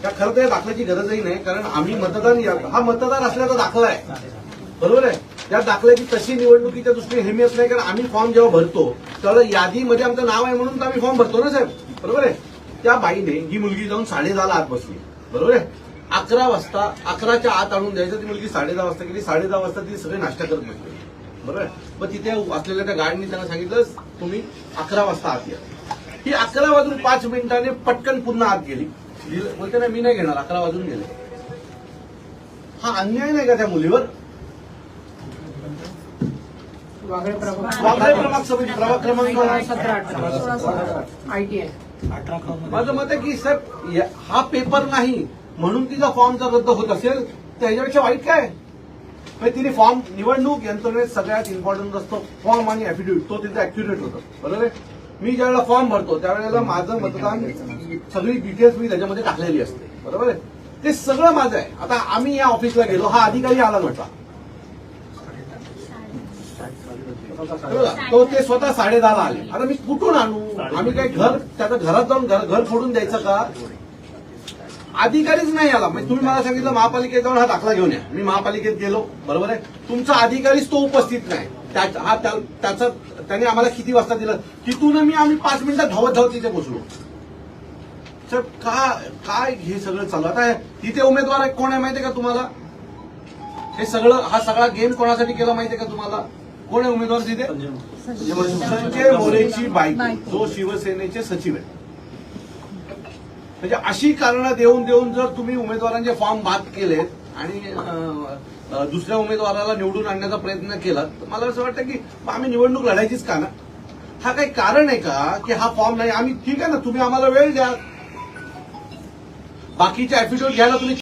खरं तर दाखल्याची गरजही नाही, कारण आम्ही हा मतदार असल्याचा दाखला आहे, बरोबर आहे. त्या दाखल्याची तशी निवडणुकीच्या दृष्टीने अहमियत नाही, कारण आम्ही फॉर्म जेव्हा भरतो त्यावेळेला यादीमध्ये आमचं नाव आहे म्हणून तर आम्ही फॉर्म भरतो ना साहेब, बरोबर आहे. त्या बाईने ही मुलगी जाऊन 10:30 आत बसली, बरोबर आहे. 11 वाजता 11च्या आत आणून द्यायचं, ती मुलगी 10:30 वाजता गेली. 10:30 वाजता ती सगळे नाश्ता करत बसली, बरोबर आहे. मग तिथे असलेल्या त्या गार्डनी त्यांना सांगितलं तुम्ही 11 वाजता आत या. ही 11 वाजून 5 मिनिटाने पटकन पुन्हा आत गेली. बोलते ना मी नाही घेणार, 11 वाजून गेले. हा अन्याय नाही का त्या मुलीवर? वागळे प्रभाग समिती प्रभाग क्रमांक 17-18 माझं मत आहे की साहेब हा पेपर नाही म्हणून तिचा फॉर्म जर रद्द होत असेल तर ह्याच्यापेक्षा वाईट काय? तिने फॉर्म निवडणूक यंत्रणेत सगळ्यात इम्पॉर्टंट असतो फॉर्म आणि ऍफिडेव्हिट, तो तिचा अॅक्युरेट होतो, बरोबर आहे. मी ज्यावेळेला फॉर्म भरतो त्यावेळेला माझं मतदान सगळी डिटेल्स मी त्याच्यामध्ये टाकलेली असते, बरोबर आहे. ते सगळं माझं आहे. आता आम्ही या ऑफिसला गेलो, हा अधिकारी आला नव्हता, तो ते स्वतः 10:30 आले. आता मी कुठून आणू? आम्ही काय त्याचं घरात जाऊन घर फोडून द्यायचं का? अधिकारीच नाही आला. म्हणजे तुम्ही मला सांगितलं महापालिकेत जाऊन हा दाखला घेऊन या, मी महापालिकेत गेलो, बरोबर आहे. तुमचा अधिकारीच तो उपस्थित नाही. त्याने आम्हाला किती वाजता दिलं, तिथून आम्ही 5 मिनिटात धावत तिथे पोहोचलो. सर काय हे सगळं चालू? आता तिथे उमेदवार कोण आहे माहितीये का तुम्हाला? हा सगळा गेम कोणासाठी केला माहितीये का तुम्हाला? कोण आहे उमेदवार तिथे? संजय मोरेची बायको, जो शिवसेनेचे सचिव आहे. म्हणजे अशी कारणं देऊन जर तुम्ही उमेदवारांचे फॉर्म बाद केलेत आणि दुसऱ्या उमेदवाराला निवडून आणण्याचा प्रयत्न केला तर मला असं वाटतं की आम्ही निवडणूक लढायचीच का ना? हा काही कारण आहे का की हा फॉर्म नाही? आम्ही ठीक आहे ना, तुम्ही आम्हाला वेळ द्या, बाकीचे ऍफिडेव्हिट घ्यायला तुम्ही